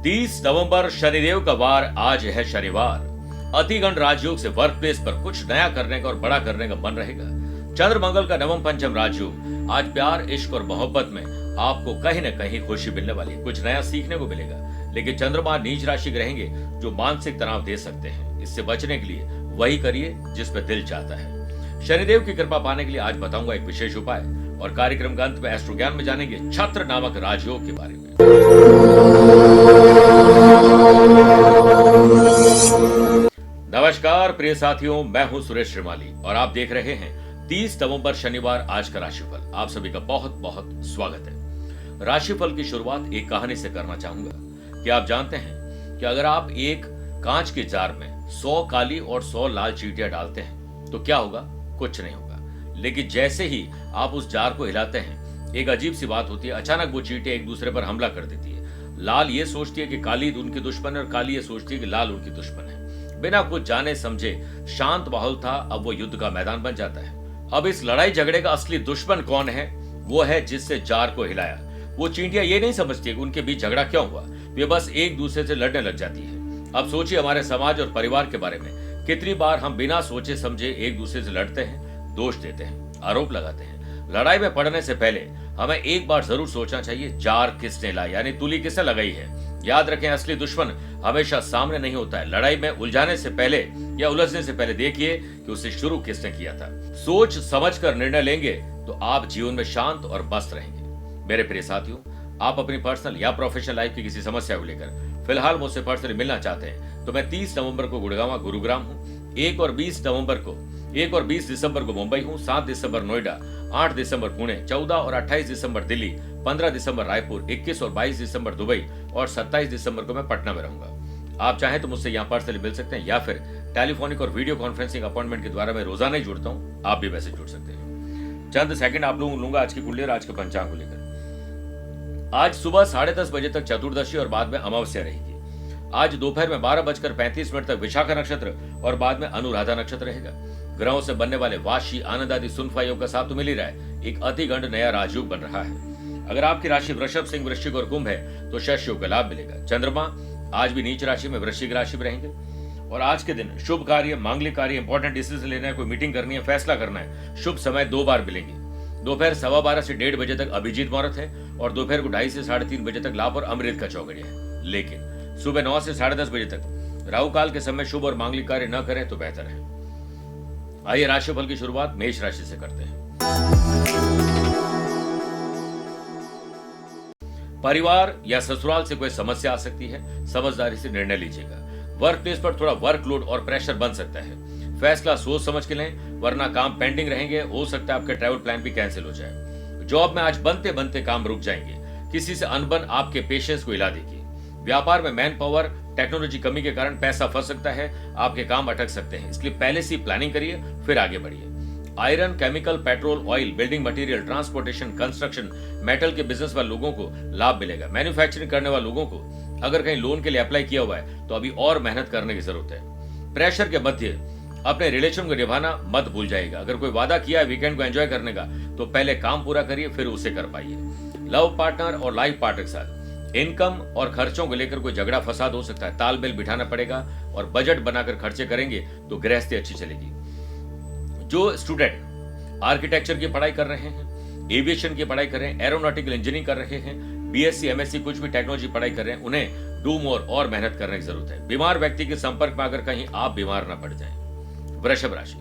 30 नवंबर शनिदेव का वार। आज है शनिवार। अतिगंड राजयोग से वर्क प्लेस पर कुछ नया करने का और बड़ा करने का मन रहेगा। चंद्र मंगल का नवम पंचम राजयोग। आज प्यार, इश्क और मोहब्बत में आपको कहीं न कहीं खुशी मिलने वाली है। कुछ नया सीखने को मिलेगा। लेकिन चंद्रमा नीच राशि के रहेंगे जो मानसिक तनाव दे सकते हैं। इससे बचने के लिए वही करिए जिसमें दिल चाहता है। शनिदेव की कृपा पाने के लिए आज बताऊंगा एक विशेष उपाय, और कार्यक्रम के अंत में एस्ट्रो ज्ञान में जानेंगे छत्र नामक राजयोग के बारे में। नमस्कार प्रिय साथियों, मैं हूं सुरेश श्रीमाली और आप देख रहे हैं 30 नवंबर शनिवार आज का राशिफल। आप सभी का बहुत बहुत स्वागत है। राशिफल की शुरुआत एक कहानी से करना चाहूंगा कि आप जानते हैं कि अगर आप एक कांच के जार में 100 काली और 100 लाल चींटियां डालते हैं तो क्या होगा? कुछ नहीं होगा। लेकिन जैसे ही आप उस जार को हिलाते हैं, एक अजीब सी बात होती है। अचानक वो चींटियां एक दूसरे पर हमला कर देती है। लाल ये सोचती है कि काली उनकी दुश्मन है और काली ये सोचती है कि लाल उनकी दुश्मन है। बिना कुछ जाने समझे शांत माहौल था, अब वो युद्ध का मैदान बन जाता है। अब इस लड़ाई झगड़े का असली दुश्मन कौन है? वो है जिससे जार को हिलाया। वो चींटियां ये नहीं समझती कि उनके बीच झगड़ा क्यों हुआ, वे बस एक दूसरे से लड़ने लग जाती है। अब सोचिए हमारे समाज और परिवार के बारे में, कितनी बार हम बिना सोचे समझे एक दूसरे से लड़ते हैं, दोष देते हैं, आरोप लगाते हैं। लड़ाई में पड़ने से पहले हमें एक बार जरूर सोचना चाहिए, जार किसने लाई, यानी तुली किसने लगाई है। याद रखें, असली दुश्मन हमेशा सामने नहीं होता है। लड़ाई में उलझाने से पहले या उलझने से पहले देखिए कि उसे शुरू किसने किया था। सोच समझ कर निर्णय लेंगे तो आप जीवन में शांत और मस्त रहेंगे। मेरे प्रिय साथियों, आप अपनी पर्सनल या प्रोफेशनल लाइफ की किसी समस्या को लेकर फिलहाल मुझसे पर्सनली मिलना चाहते हैं तो मैं 30 नवंबर को गुरुग्राम हूँ, 1 और 20 दिसंबर को मुंबई हूँ, 7 दिसंबर नोएडा, 8 दिसंबर पुणे, 14 और 28 दिसंबर दिल्ली, 15 दिसंबर रायपुर, 21 और 22 दिसंबर दुबई और 27 दिसंबर को मैं पटना में रहूंगा। आप चाहें तो मुझसे यहाँ पर्सनली मिल सकते हैं या फिर टेलीफोनिक और वीडियो कॉन्फ्रेंसिंग अपॉइंटमेंट के द्वारा मैं रोजाना ही जुड़ता हूँ। आप भी वैसे जुड़ सकते हैं। चंद सेकंड आप लोगों लूंगा आज की कुंडली और आज के पंचांग को लेकर। आज सुबह 10:30 बजे तक चतुर्दशी और बाद में अमावस्या रहेगी। आज दोपहर में 12:35 तक विशाखा नक्षत्र और बाद में अनुराधा नक्षत्र रहेगा। ग्रहों से बनने वाले वाशी, आनंद आदि सुनफा योग का साथ तो मिल ही रहा है। एक अतिगंड नया राजयोग बन रहा है। अगर आपकी राशि वृषभ, सिंह, वृश्चिक और कुंभ है तो शश योग का लाभ मिलेगा। चंद्रमा आज भी नीच राशि में वृश्चिक राशि में रहेंगे और आज के दिन शुभ कार्य, मांगलिक कार्य, इंपॉर्टेंट डिसीजन लेना है, कोई मीटिंग करनी है, फैसला करना है, शुभ समय 2 बार मिलेंगे। दोपहर 12:15 से 1:30 बजे तक अभिजीत मुहूर्त है और दोपहर को 2:30 से 3:30 बजे तक लाभ और अमृत का चौघड़िया है। लेकिन सुबह 9 से 10:30 बजे तक राहु काल के समय शुभ और मांगलिक कार्य न करें तो बेहतर है। आइए राशिफल की शुरुआत मेष राशि से करते हैं। परिवार या ससुराल से कोई समस्या आ सकती है, समझदारी से निर्णय लीजिएगा। वर्क प्लेस पर थोड़ा वर्कलोड और प्रेशर बन सकता है। फैसला सोच समझ के लें वरना काम पेंडिंग रहेंगे। हो सकता है आपके ट्रैवल प्लान भी कैंसिल हो जाए। जॉब में आज बनते बनते काम रुक जाएंगे। किसी से अनबन आपके पेशेंस को हिला देगी। व्यापार में मैन पावर, टेक्नोलॉजी कमी के कारण पैसा फंस सकता है, आपके काम अटक सकते हैं, इसलिए पहले से प्लानिंग करिए फिर आगे बढ़िए। Iron, chemical, petrol, oil, building material, transportation, construction, metal के बिजनेस वाले लोगों को लाभ मिलेगा। मैन्युफैक्चरिंग करने वाले लोगों को अगर कहीं लोन के लिए अप्लाई किया हुआ है तो अभी और मेहनत करने की जरूरत है। प्रेशर के मध्य अपने रिलेशन को निभाना मत भूल जाएगा। अगर कोई वादा किया है वीकेंड को एंजॉय करने का तो पहले काम पूरा करिए फिर उसे कर पाइए। लव पार्टनर और लाइफ पार्टनर के साथ इनकम और खर्चों को लेकर कोई झगड़ा फसाद हो सकता है। तालमेल बिठाना पड़ेगा और बजट बनाकर खर्चे करेंगे तो गृहस्थी अच्छी चलेगी। जो स्टूडेंट आर्किटेक्चर की पढ़ाई कर रहे हैं, एविएशन की पढ़ाई कर रहे हैं, एरोनॉटिकल इंजीनियरिंग कर रहे हैं, बीएससी, एमएससी कुछ भी टेक्नोलॉजी पढ़ाई कर रहे हैं, उन्हें डू मोर और मेहनत करने की जरूरत है। बीमार व्यक्ति के संपर्क में अगर कहीं आप बीमार न पड़ जाएं। वृषभ राशि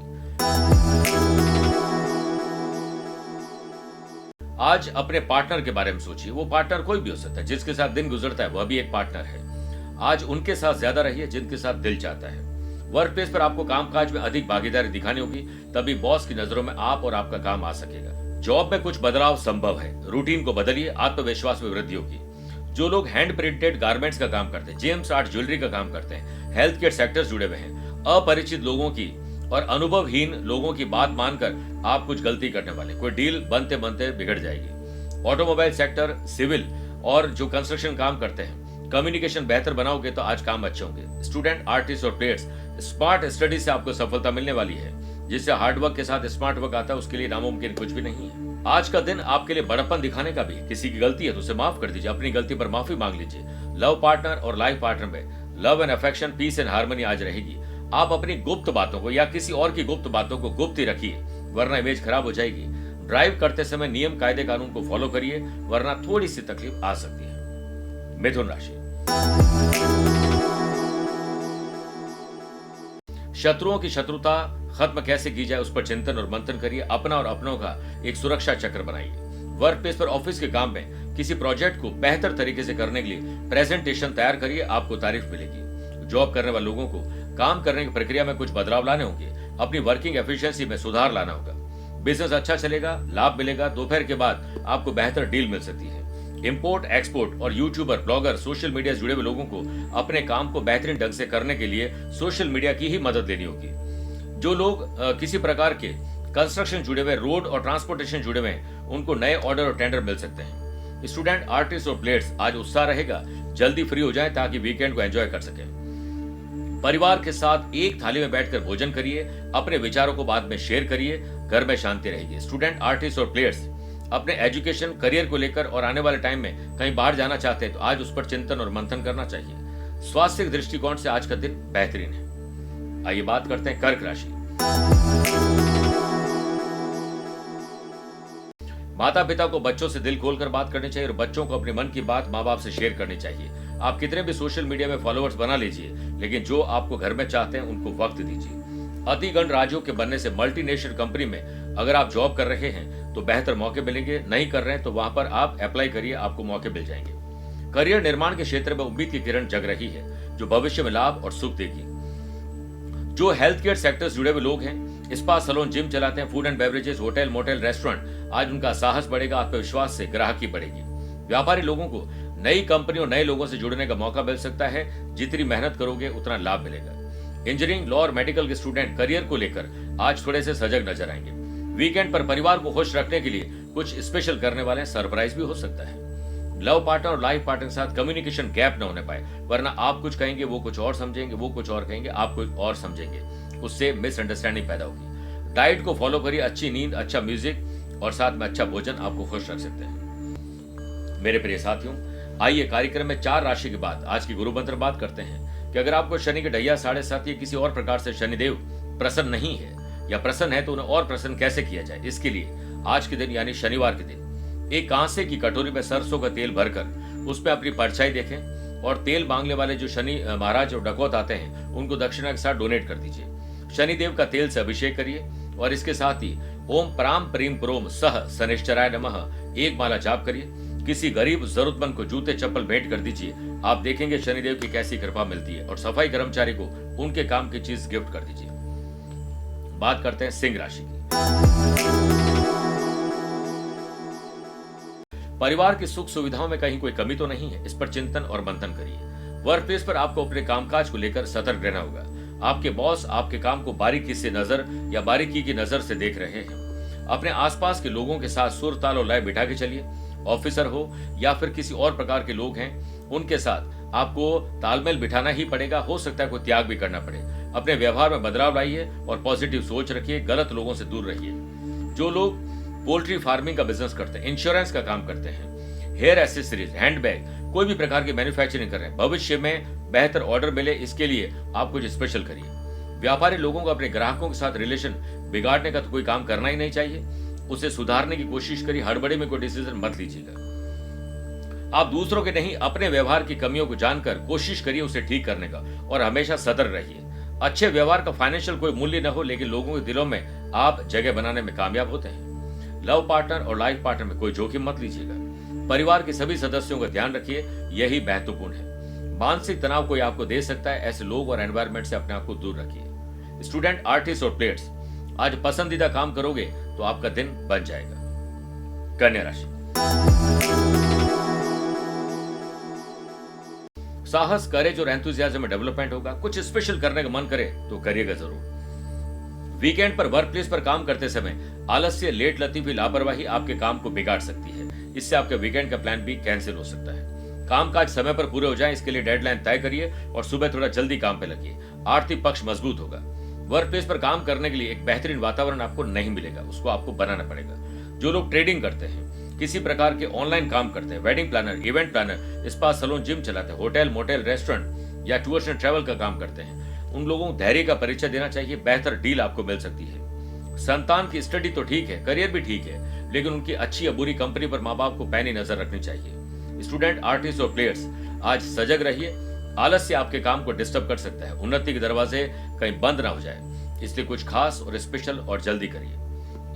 आज अपने पार्टनर के बारे में सोचिए। वो पार्टनर कोई भी हो सकता है, जिसके साथ दिन गुजरता है वह भी एक पार्टनर है। आज उनके साथ ज्यादा रहिए जिनके साथ दिल चाहता है। वर्क प्लेस पर आपको कामकाज में अधिक भागीदारी दिखानी होगी, तभी बॉस की नजरों में आप और आपका काम आ सकेगा। जॉब में कुछ बदलाव संभव है। रूटीन को बदलिए, आत्मविश्वास में वृद्धि होगी। जो लोग हैंड प्रिंटेड गारमेंट्स का काम करते हैं, जेम्स आर्ट ज्वेलरी का काम करते हैं, हेल्थ केयर सेक्टर्स जुड़े हुए हैं, अपरिचित लोगों की और अनुभवहीन लोगों की बात मानकर आप कुछ गलती करने वाले। कोई डील बनते बनते बिगड़ जाएगी। ऑटोमोबाइल सेक्टर, सिविल और जो कंस्ट्रक्शन काम करते हैं, कम्युनिकेशन बेहतर बनाओगे तो आज काम अच्छे होंगे। स्टूडेंट, आर्टिस्ट और प्लेयर्स, स्मार्ट स्टडी से आपको सफलता मिलने वाली है। जिससे हार्डवर्क के साथ स्मार्ट वर्क आता है उसके लिए नामुमकिन कुछ भी नहीं है। आज का दिन आपके लिए बड़प्पन दिखाने का भी है। किसी की गलती है तो उसे माफ कर दीजिए, अपनी गलती पर माफी मांग लीजिए। लव पार्टनर और लाइफ पार्टनर में love and affection, peace and harmony आज रहेगी। आप अपनी गुप्त बातों को या किसी और की गुप्त बातों को गुप्त ही रखिए, वरना इमेज खराब हो जाएगी। ड्राइव करते समय नियम कायदे कानून को फॉलो करिए, वरना थोड़ी सी तकलीफ आ सकती है। मिथुन राशि, शत्रुओं की शत्रुता खत्म कैसे की जाए उस पर चिंतन और मंथन करिए। अपना और अपनों का एक सुरक्षा चक्र बनाइए। वर्क प्लेस पर ऑफिस के काम में किसी प्रोजेक्ट को बेहतर तरीके से करने के लिए प्रेजेंटेशन तैयार करिए, आपको तारीफ मिलेगी। जॉब करने वाले लोगों को काम करने की प्रक्रिया में कुछ बदलाव लाने होंगे, अपनी वर्किंग एफिशिएंसी में सुधार लाना होगा। बिजनेस अच्छा चलेगा, लाभ मिलेगा। दोपहर के बाद आपको बेहतर डील मिल सकती है। इंपोर्ट एक्सपोर्ट और यूट्यूबर, ब्लॉगर, सोशल मीडिया से जुड़े हुए लोगों को अपने काम को बेहतरीन ढंग से करने के लिए सोशल मीडिया की ही मदद लेनी होगी। जो लोग किसी प्रकार के कंस्ट्रक्शन जुड़े हुए, रोड और ट्रांसपोर्टेशन जुड़े हुए हैं, उनको नए ऑर्डर और टेंडर मिल सकते हैं। स्टूडेंट, आर्टिस्ट और प्लेयर्स आज उत्साह रहेगा, जल्दी फ्री हो जाएं ताकि वीकेंड को एंजॉय कर सकें। परिवार के साथ एक थाली में बैठकर भोजन करिए, अपने विचारों को बाद में शेयर करिए, घर में शांति रहेगी। स्टूडेंट, आर्टिस्ट और प्लेयर्स अपने एजुकेशन करियर को लेकर और आने वाले टाइम में कहीं बाहर जाना चाहते हैं तो आज उस पर चिंतन और मंथन करना चाहिए। स्वास्थ्य के दृष्टिकोण से आज का दिन बेहतरीन है। आइए बात करते हैं कर्क राशि। माता पिता को बच्चों से दिल खोलकर बात करनी चाहिए और बच्चों को अपने मन की बात माँ बाप से शेयर करनी चाहिए। आप कितने भी सोशल मीडिया में फॉलोअर्स बना लीजिए, लेकिन जो आपको घर में चाहते हैं उनको वक्त दीजिए। अतिगण राज्यों के बनने से मल्टीनेशनल कंपनी में अगर आप जॉब कर रहे हैं तो बेहतर मौके मिलेंगे, नहीं कर रहे हैं तो वहां पर आप अप्लाई करिए, आपको मौके मिल जाएंगे। करियर निर्माण के क्षेत्र में उम्मीद की किरण जग रही है, जो भविष्य में लाभ और सुख देगी। जो हेल्थ केयर सेक्टर से जुड़े हुए लोग हैं, स्पा, सैलून, जिम चलाते हैं, food and beverages, hotel, motel, restaurant, आज उनका साहस बढ़ेगा, आत्मविश्वास से ग्राहकी बढ़ेगी। व्यापारी लोगों को नई कंपनी और नए लोगों से जुड़ने का मौका मिल सकता है। जितनी मेहनत करोगे उतना लाभ मिलेगा। इंजीनियरिंग, लॉ और मेडिकल के स्टूडेंट करियर को लेकर आज थोड़े से सजग नजर आएंगे। वीकेंड पर परिवार को खुश रखने के लिए कुछ स्पेशल करने वाले हैं, सरप्राइज भी हो सकता है। लव पार्टनर और लाइफ पार्टनर के साथ कम्युनिकेशन गैप न होने पाए, वरना आप कुछ कहेंगे वो कुछ और समझेंगे, वो कुछ और कहेंगे आप कुछ और समझेंगे, उससे मिसअंडरस्टैंडिंग पैदा होगी। डाइट को फॉलो करिए, अच्छी नींद, अच्छा म्यूजिक और साथ में अच्छा भोजन आपको खुश रख सकते हैं। मेरे प्रिय साथियों, आइए कार्यक्रम में 4 राशि के बाद आज की गुरु मंत्र बात करते हैं कि अगर आपको शनि के ढैया 7.5 या किसी और प्रकार से शनिदेव प्रसन्न नहीं है या प्रसन्न है तो उन्हें और प्रसन्न कैसे किया जाए, इसके लिए आज के दिन यानी शनिवार के दिन एक कांसे की कटोरी में सरसों का तेल भरकर उसमें अपनी परछाई देखें और तेल मांगने वाले जो शनि महाराज और डकौत आते हैं उनको दक्षिणा के साथ डोनेट कर दीजिए। शनिदेव का तेल से अभिषेक करिए और इसके साथ ही ओम प्राम प्रीम प्रोम सह शनिश्चराय नमः एक माला जाप करिए। किसी गरीब जरूरतमंद को जूते चप्पल भेंट कर दीजिए, आप देखेंगे शनिदेव की कैसी कृपा मिलती है। और सफाई कर्मचारी को उनके काम की चीज गिफ्ट कर दीजिए। बात करते हैं सिंह राशि की। परिवार की सुख सुविधाओं में कहीं कोई कमी तो नहीं है, इस पर चिंतन और मंथन करिए। वर्क प्लेस पर आपको अपने कामकाज को लेकर सतर्क रहना होगा। आपके बॉस आपके काम को बारीकी से नजर या बारीकी की नजर से देख रहे हैं। अपने आसपास के लोगों के साथ सुर ताल और लय बिठा के चलिए। ऑफिसर हो या फिर किसी और प्रकार के लोग हैं, उनके साथ आपको तालमेल बिठाना ही पड़ेगा। हो सकता है कोई त्याग भी करना पड़े। अपने व्यवहार में बदलाव लाइए और पॉजिटिव सोच रखिए। गलत लोगों से दूर रहिए। जो लोग पोल्ट्री फार्मिंग का बिजनेस करते हैं, इंश्योरेंस का काम करते हैं, हेयर एसेसरीज, हैंडबैग, कोई भी प्रकार की मैन्युफैक्चरिंग कर रहे हैं, भविष्य में बेहतर ऑर्डर मिले इसके लिए आप कुछ स्पेशल करिए। व्यापारी लोगों को अपने ग्राहकों के साथ रिलेशन बिगाड़ने का तो कोई काम करना ही नहीं चाहिए। उसे सुधारने की कोशिश करिए। हड़बड़ी में कोई डिसीजन मत लीजिएगा। आप दूसरों के नहीं अपने व्यवहार की कमियों को जानकर कोशिश करिए उसे ठीक करने का और हमेशा सतर्क रहिए। अच्छे व्यवहार का फाइनेंशियल कोई मूल्य न हो, लेकिन लोगों के दिलों में आप जगह बनाने में कामयाब होते हैं। लव पार्टनर और लाइफ पार्टनर में कोई जोखिम मत लीजिएगा। परिवार के सभी सदस्यों का ध्यान रखिए, यही महत्वपूर्ण है। मानसिक तनाव कोई आपको दे सकता है, ऐसे लोग और एनवायरनमेंट से अपने आप को दूर रखिए। स्टूडेंट, आर्टिस्ट और प्लेयर्स आज पसंदीदा काम करोगे तो आपका दिन बन जाएगा। कन्या राशि। साहस, करेज और एंथुसियाज्म में डेवलपमेंट होगा। कुछ स्पेशल करने का मन करे तो करिएगा जरूर। वीकेंड पर वर्क प्लेस पर काम करते समय आलस्य, लेट लतीफी, लापरवाही आपके काम को बिगाड़ सकती है। इससे आपके वीकेंड का प्लान भी कैंसिल हो सकता है। कामकाज समय पर पूरे हो जाएं, इसके लिए डेडलाइन तय करिए और सुबह थोड़ा जल्दी काम पे लगिए। आर्थिक पक्ष मजबूत होगा। वर्क प्लेस पर काम करने के लिए एक बेहतरीन वातावरण आपको नहीं मिलेगा, उसको आपको बनाना पड़ेगा। जो लोग ट्रेडिंग करते हैं, किसी प्रकार के ऑनलाइन काम करते हैं, wedding planner, event planner, spa, salon, gym चलाते हैं, होटल, मोटेल, रेस्टोरेंट या टूर्स एंड ट्रैवल का काम करते हैं, उन लोगों को धैर्य का परिचय देना चाहिए। बेहतर डील आपको मिल सकती है। संतान की स्टडी तो ठीक है, करियर भी ठीक है, लेकिन उनकी अच्छी या बुरी कंपनी पर माँ बाप को पैनी नजर रखनी चाहिए। स्टूडेंट, आर्टिस्ट और प्लेयर्स, आज सजग रहिए। आलस्य आपके काम को डिस्टर्ब कर सकता है। उन्नति के दरवाजे कहीं बंद ना हो जाए, इसलिए कुछ खास और स्पेशल और जल्दी करिए।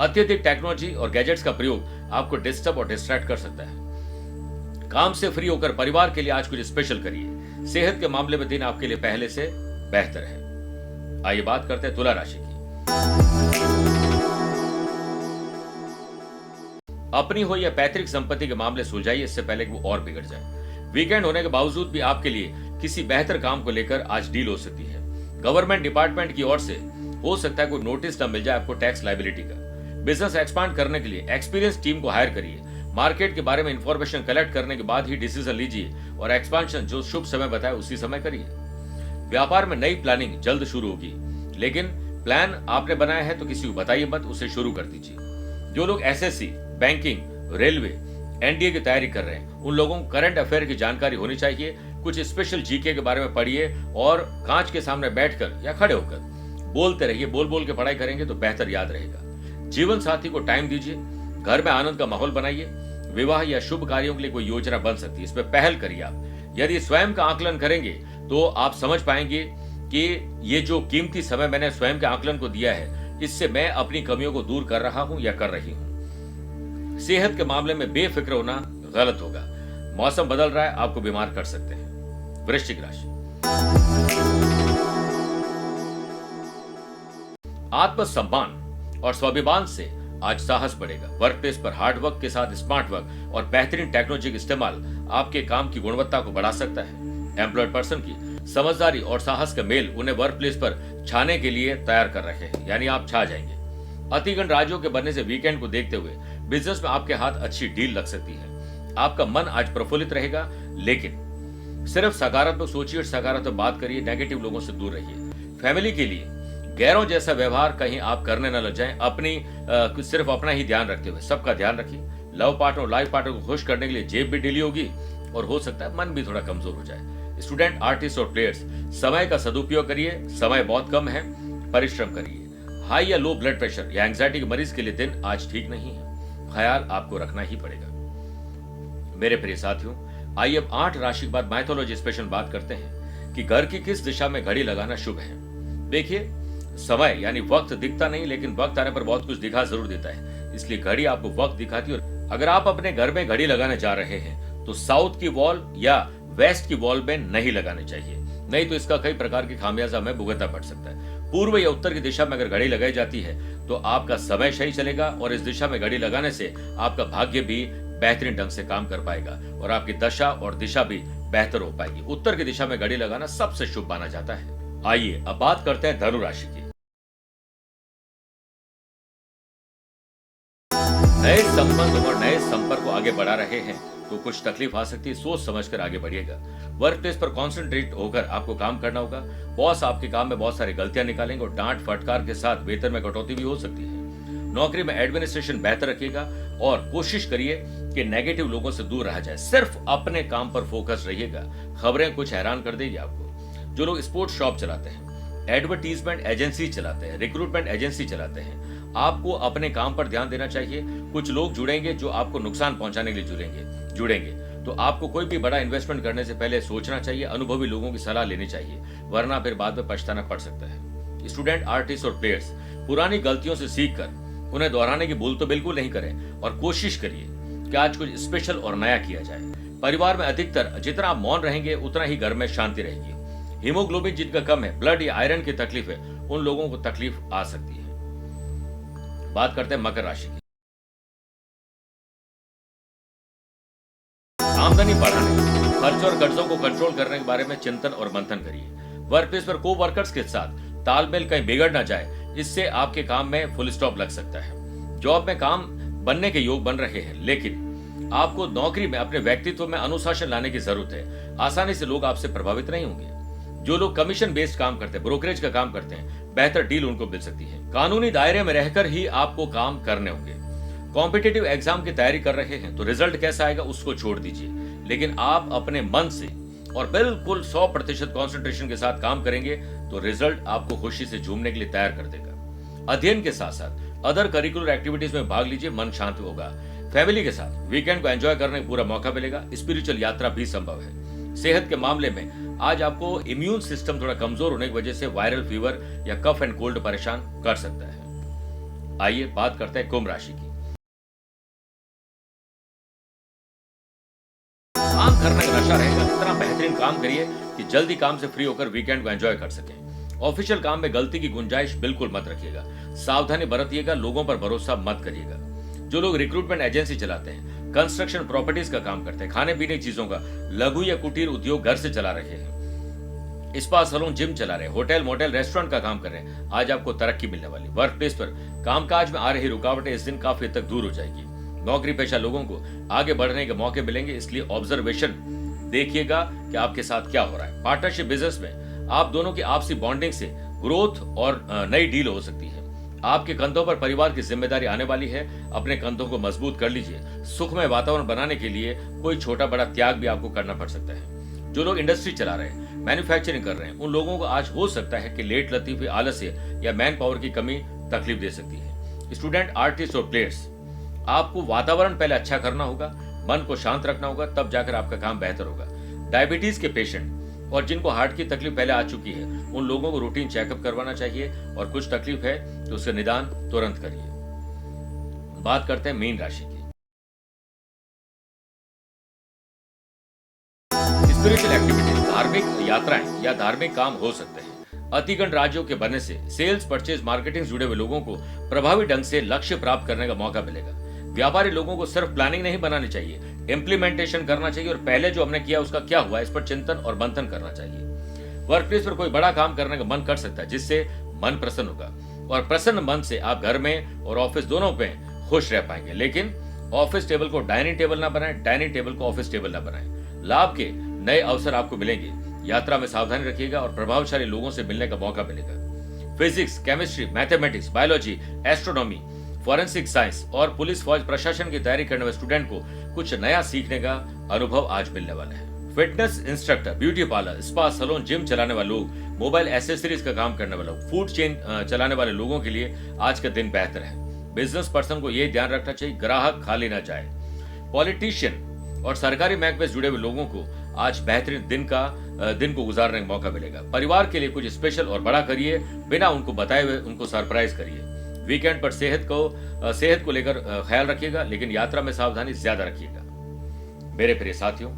अत्यधिक टेक्नोलॉजी और गैजेट्स का प्रयोग आपको डिस्टर्ब और डिस्ट्रैक्ट कर सकता है। काम से फ्री होकर परिवार के लिए आज कुछ स्पेशल करिए। सेहत के मामले में दिन आपके लिए पहले से बेहतर है। आइए बात करते हैं तुला राशि की। अपनी हो या पैतृक संपत्ति के मामले सुलझाइए, इससे पहले कि वो और बिगड़ जाए। वीकेंड होने के बावजूद भी आपके लिए किसी बेहतर काम को लेकर आज डील हो सकती है। गवर्नमेंट डिपार्टमेंट की ओर से हो सकता है कोई नोटिस न मिल जाए आपको टैक्स लायबिलिटी का। बिजनेस एक्सपांड करने के लिए एक्सपीरियंस टीम को हायर करिए। मार्केट के बारे में इंफॉर्मेशन कलेक्ट करने के बाद ही डिसीजन लीजिए और एक्सपांशन जो शुभ समय बताए उसी समय करिए। व्यापार में नई प्लानिंग जल्द शुरू होगी, लेकिन प्लान आपने बनाया है तो किसी को बताइए मत, उसे शुरू कर दीजिए। जो लोग एसएससी, बैंकिंग, रेलवे, एनडीए की तैयारी कर रहे हैं, उन लोगों को करंट अफेयर की जानकारी होनी चाहिए। कुछ स्पेशल जीके के बारे में पढ़िए और कांच के सामने बैठकर या खड़े होकर बोलते रहिए। बोल बोल के पढ़ाई करेंगे तो बेहतर याद रहेगा। जीवन साथी को टाइम दीजिए। घर में आनंद का माहौल बनाइए। विवाह या शुभ कार्यों के लिए कोई योजना बन सकती है, इस पर पहल करिए आप। यदि स्वयं का आकलन करेंगे तो आप समझ पाएंगे कि ये जो कीमती समय मैंने स्वयं के आकलन को दिया है, इससे मैं अपनी कमियों को दूर कर रहा हूं या कर रही हूं। सेहत के मामले में बेफिक्र होना गलत होगा। मौसम बदल रहा है, आपको बीमार कर सकते हैं। वृश्चिक राशि, आत्मसम्मान और स्वाभिमान से आज साहस बढ़ेगा। वर्क प्लेस पर हार्ड वर्क के साथ स्मार्ट वर्क और बेहतरीन टेक्नोलॉजी का इस्तेमाल आपके काम की गुणवत्ता को बढ़ा सकता है। एम्प्लॉयड पर्सन की समझदारी और साहस का मेल उन्हें वर्क प्लेस पर छाने के लिए तैयार कर रहे हैं, यानी आप छा जाएंगे। अतिगण राज्यों के बनने से वीकेंड को देखते हुए बिजनेस में आपके हाथ अच्छी डील लग सकती है। आपका मन आज प्रफुल्लित रहेगा, लेकिन सिर्फ सकारात्मक सोचिए और सकारात्मक बात करिए। नेगेटिव लोगों से दूर रहिए। फैमिली के लिए गैरों जैसा व्यवहार कहीं आप करने न लग जाएं। अपनी सिर्फ अपना ही ध्यान रखते हुए सबका ध्यान रखिए। लव पार्टनर और लाइफ पार्टनर को खुश करने के लिए जेब भी ढीली होगी और हो सकता है मन भी थोड़ा कमजोर हो जाए। स्टूडेंट, आर्टिस्ट और प्लेयर्स, समय का सदुपयोग करिए। समय बहुत कम है, परिश्रम करिए। हाई या लो ब्लड प्रेशर या एंग्जाइटी के मरीज के लिए दिन आज ठीक नहीं है। ख्याल आपको रखना ही पड़ेगा। मेरे प्रिय साथियों, आइए अब 8 राशि के बाद माइथोलॉजी स्पेशल बात करते हैं कि घर की किस दिशा में घड़ी लगाना शुभ है। देखिए, समय यानी वक्त दिखता नहीं, लेकिन वक्त आने पर बहुत कुछ दिखा जरूर देता है। इसलिए घड़ी आपको वक्त दिखाती है। और अगर आप अपने घर में घड़ी लगाने जा रहे हैं तो साउथ की वॉल या वेस्ट की वॉल में नहीं लगानी चाहिए, नहीं तो इसका कई प्रकार की खामियाजा में भुगतना पड़ सकता है। पूर्व या उत्तर की दिशा में अगर घड़ी लगाई जाती है तो आपका समय सही चलेगा और इस दिशा में घड़ी लगाने से आपका भाग्य भी बेहतरीन ढंग से काम कर पाएगा और आपकी दशा और दिशा भी बेहतर हो पाएगी। उत्तर की दिशा में घड़ी लगाना सबसे शुभ माना जाता है। आइए अब बात करते हैं धनु राशि की। नए संबंध और नए संपर्क को आगे बढ़ा रहे हैं तो कुछ तकलीफ आ सकती है, सोच समझकर आगे बढ़िएगा। वर्क प्लेस पर कॉन्सेंट्रेट होकर आपको काम करना होगा। बॉस आपके काम में बहुत सारी गलतियां निकालेंगे और डांट फटकार के साथ वेतन में कटौती भी हो सकती है। नौकरी में एडमिनिस्ट्रेशन बेहतर रखिएगा और कोशिश करिए कि नेगेटिव लोगों से दूर रहा जाए। सिर्फ अपने काम पर फोकस रहिएगा। खबरें कुछ हैरान कर देगी आपको। जो लोग स्पोर्ट्स शॉप चलाते हैं, एडवर्टीजमेंट एजेंसी चलाते हैं, रिक्रूटमेंट एजेंसी चलाते हैं, आपको अपने काम पर ध्यान देना चाहिए। कुछ लोग जुड़ेंगे जो आपको नुकसान पहुंचाने के लिए जुड़ेंगे, तो आपको कोई भी बड़ा इन्वेस्टमेंट करने से पहले सोचना चाहिए, अनुभवी लोगों की सलाह लेनी चाहिए, वरना फिर बाद में पछताना पड़ सकता है। स्टूडेंट, आर्टिस्ट और प्लेयर्स, पुरानी गलतियों से सीखकर उन्हें दोहराने की भूल तो बिल्कुल नहीं करें और कोशिश करिए कि आज कुछ स्पेशल और नया किया जाए। परिवार में अधिकतर जितना आप मौन रहेंगे उतना ही घर में शांति रहेगी। हीमोग्लोबिन जिनका कम है, ब्लड या आयरन की तकलीफ है, उन लोगों को तकलीफ आ सकती है। बात करते हैं मकर राशि की। आमदनी बढ़ाने, खर्च और कर्जों को कंट्रोल करने के बारे में चिंतन और मंथन करिए। वर्क प्लेस पर को वर्कर्स के साथ तालमेल कहीं बिगड़ ना जाए, इससे आपके काम में फुल स्टॉप लग सकता है। जॉब में काम बनने के योग बन रहे हैं, लेकिन आपको नौकरी में अपने व्यक्तित्व में अनुशासन लाने की जरूरत है। आसानी से लोग आपसे प्रभावित नहीं होंगे। जो लोग कमीशन बेस्ड काम करते हैं, ब्रोकरेज का काम करते हैं, बेहतर डील उनको मिल सकती है। कानूनी दायरे में रहकर ही आपको काम करने होंगे। कॉम्पिटिटिव एग्जाम की तैयारी कर रहे हैं तो रिजल्ट कैसा आएगा उसको छोड़ दीजिए, लेकिन आप अपने मन से और बिल्कुल 100% कॉन्सेंट्रेशन के साथ काम करेंगे तो रिजल्ट आपको खुशी से झूमने के लिए तैयार कर देगा। अध्ययन के साथ साथ अदर करिकुलर एक्टिविटीज में भाग लीजिए, मन शांत होगा। फैमिली के साथ वीकेंड को एंजॉय करने का पूरा मौका मिलेगा। स्पिरिचुअल यात्रा भी संभव है। सेहत के मामले में आज आपको इम्यून सिस्टम थोड़ा कमजोर होने की वजह से वायरल फीवर या कफ एंड कोल्ड परेशान कर सकता है। आइए बात करते हैं कुंभ राशि की। काम करने का नशा रहेगा, इतना बेहतरीन काम करिए कि जल्दी काम से फ्री होकर वीकेंड को एंजॉय कर सकें। ऑफिशियल काम में गलती की गुंजाइश बिल्कुल मत रखिएगा। सावधानी बरतिएगा, लोगों पर भरोसा मत करिएगा। जो लोग रिक्रूटमेंट एजेंसी चलाते हैं, कंस्ट्रक्शन प्रॉपर्टीज का काम करते हैं, खाने पीने की चीजों का लघु या कुटीर उद्योग घर से चला रहे हैं, स्पा सैलून जिम चला रहे हैं, होटल मोटेल रेस्टोरेंट का काम कर रहे हैं, आज आपको तरक्की मिलने वाली। वर्क प्लेस पर कामकाज में आ रही रुकावटें इस दिन काफी हद तक दूर हो जाएगी। नौकरी पेशा लोगों को आगे बढ़ने के मौके मिलेंगे, इसलिए ऑब्जर्वेशन देखिएगा कि आपके साथ क्या हो रहा है। पार्टनरशिप बिजनेस में आप दोनों की आपसी बॉन्डिंग से ग्रोथ और नई डील हो सकती है। आपके कंधों पर परिवार की जिम्मेदारी आने वाली है, अपने कंधों को मजबूत कर लीजिए। सुखमय वातावरण बनाने के लिए कोई छोटा बड़ा त्याग भी आपको करना पड़ सकता है। जो लोग इंडस्ट्री चला रहे हैं, मैन्युफैक्चरिंग कर रहे हैं, उन लोगों को आज हो सकता है कि लेट लतीफी, आलस्य या मैन पावर की कमी तकलीफ दे सकती है। स्टूडेंट, आर्टिस्ट और प्लेयर्स, आपको वातावरण पहले अच्छा करना होगा, मन को शांत रखना होगा, तब जाकर आपका काम बेहतर होगा। डायबिटीज के पेशेंट और जिनको हार्ट की तकलीफ पहले आ चुकी है, उन लोगों को रूटीन चेकअप करवाना चाहिए और कुछ तकलीफ है तो उसका निदान तुरंत करिए। बात करते हैं मीन राशि की। स्पिरिचुअल एक्टिविटीज, धार्मिक यात्राएं या धार्मिक काम हो सकते हैं। अतिगण राज्यों के बनने से सेल्स, परचेज, मार्केटिंग जुड़े हुए लोगों को प्रभावी ढंग से लक्ष्य प्राप्त करने का मौका मिलेगा। व्यापारी लोगों को सिर्फ प्लानिंग नहीं बनानी चाहिए, इंप्लीमेंटेशन करना चाहिए और पहले जो हमने किया उसका क्या हुआ इस पर चिंतन और मंथन करना चाहिए। वर्क प्लेस पर कोई बड़ा काम करने का मन कर सकता है, जिससे मन प्रसन्न होगा और प्रसन्न मन से आप घर में और ऑफिस दोनों पे खुश रह पाएंगे। लेकिन ऑफिस टेबल को डाइनिंग टेबल ना बनाएं, डाइनिंग टेबल को ऑफिस टेबल ना बनाएं। लाभ के नए अवसर आपको मिलेंगे। यात्रा में सावधानी रखिएगा और प्रभावशाली लोगों से मिलने का मौका मिलेगा। Physics, chemistry, mathematics, biology, astronomy, forensic science और पुलिस फौज प्रशासन की तैयारी करने वाले स्टूडेंट को कुछ नया सीखने का अनुभव आज मिलने वाला है। Fitness instructor, beauty parlour, spa salon, gym चलाने वाले लोग, मोबाइल एसेसरीज का काम करने वाले लोग, फूड चेन चलाने वाले लोगों के लिए आज का दिन बेहतर है। बिजनेस पर्सन को यह ध्यान रखना चाहिए ग्राहक खाली ना जाए। पॉलिटिशियन और सरकारी महकमे से जुड़े हुए लोगों को आज बेहतरीन दिन को गुजारने का मौका मिलेगा। परिवार के लिए कुछ स्पेशल और बड़ा करिए, बिना उनको बताए हुए उनको सरप्राइज करिए। वीकेंड पर सेहत को लेकर ख्याल रखिएगा, लेकिन यात्रा में सावधानी ज्यादा रखिएगा। मेरे प्रिय साथियों,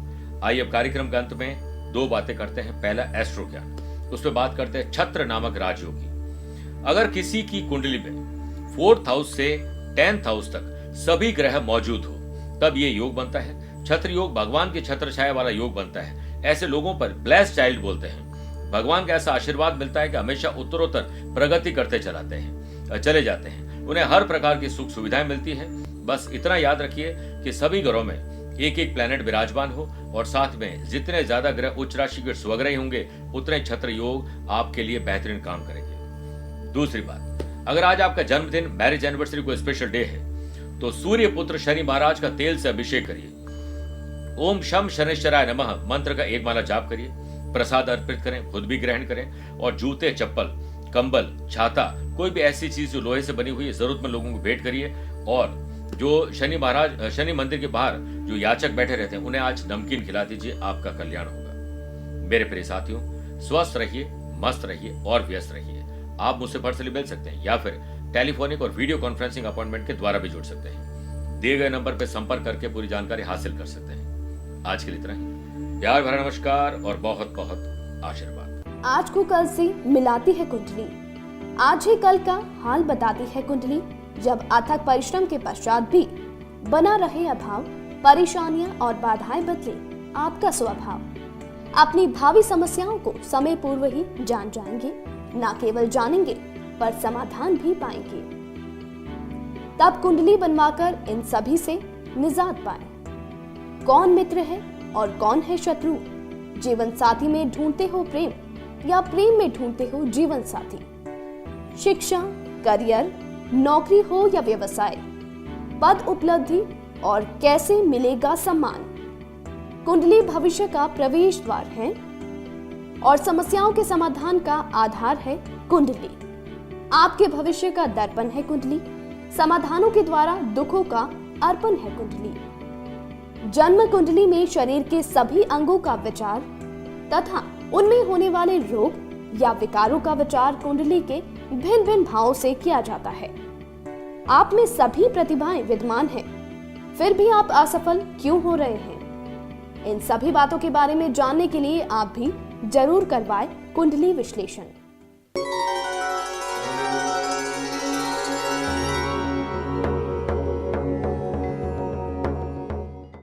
आइए अब कार्यक्रम के अंत में दो बातें करते हैं। पहला एस्ट्रो ज्ञान, उसमें बात करते हैं छत्र नामक राजयोग की। अगर किसी की कुंडली में 4th हाउस से 10th हाउस तक सभी ग्रह मौजूद हो तब ये योग बनता है। छत्र योग भगवान की छत्र छाया वाला योग बनता है। ऐसे लोगों पर ब्लेस्ड चाइल्ड बोलते हैं। भगवान का ऐसा आशीर्वाद मिलता है कि हमेशा उत्तरोत्तर प्रगति करते चले जाते हैं। उन्हें हर प्रकार की सुख सुविधाएं मिलती है। बस इतना याद रखिए कि सभी ग्रहों में एक एक प्लैनेट विराजमान हो और साथ में जितने ज्यादा ग्रह उच्च राशि के स्वग्रही होंगे उतने छत्र योग आपके लिए बेहतरीन काम करेंगे। दूसरी बात, अगर आज आपका जन्मदिन, मैरिज एनिवर्सरी कोई स्पेशल डे है तो सूर्य पुत्र शनि महाराज का तेल से अभिषेक करिए। ओम शम शनिश्चराय नमः मंत्र का एक माला जाप करिए। प्रसाद अर्पित करें, खुद भी ग्रहण करें और जूते, चप्पल, कंबल, छाता, कोई भी ऐसी चीज जो लोहे से बनी हुई है जरूरतमंद लोगों को भेंट करिए। और जो शनि मंदिर के बाहर जो याचक बैठे रहते हैं उन्हें आज नमकीन खिला दीजिए, आपका कल्याण होगा। मेरे प्रिय साथियों, स्वस्थ रहिए, मस्त रहिए और व्यस्त रहिए। आप मुझसे पर्सनली मिल सकते हैं या फिर टेलीफोनिक और वीडियो कॉन्फ्रेंसिंग अपॉइंटमेंट के द्वारा भी जुड़ सकते हैं। दिए गए नंबर पर संपर्क करके पूरी जानकारी हासिल कर सकते हैं। आज के लिए इतना ही। प्यार भरा नमस्कार और बहुत बहुत आशीर्वाद। आज को कल से मिलाती है कुंडली, आज ही कल का हाल बताती है कुंडली। जब अथक परिश्रम के पश्चात भी बना रहे अभाव, परेशानियां और बाधाएं बदले आपका स्वभाव, अपनी भावी समस्याओं को समय पूर्व ही जान जाएंगे। न केवल जानेंगे पर समाधान भी पाएंगे। तब कुंडली बनवाकर इन सभी से निजात पाएं। कौन मित्र है और कौन है शत्रु? जीवन साथी में ढूंढते हो प्रेम या प्रेम में ढूंढते हो जीवन साथी? शिक्षा, करियर, नौकरी हो या व्यवसाय, पद उपलब्धि और कैसे मिलेगा सम्मान। कुंडली भविष्य का प्रवेश द्वार है और समस्याओं के समाधान का आधार है कुंडली। आपके भविष्य का दर्पण है कुंडली। समाधानों के द्वारा दुखों का अर्पण है कुंडली। जन्म कुंडली में शरीर के सभी अंगों का विचार तथा उनमें होने वाले रोग या विकारों का विचार कुंडली के भिन्न भिन्न भावों से किया जाता है। आप में सभी प्रतिभाएं विद्यमान हैं, फिर भी आप असफल क्यों हो रहे हैं? इन सभी बातों के बारे में जानने के लिए आप भी जरूर करवाएं कुंडली विश्लेषण।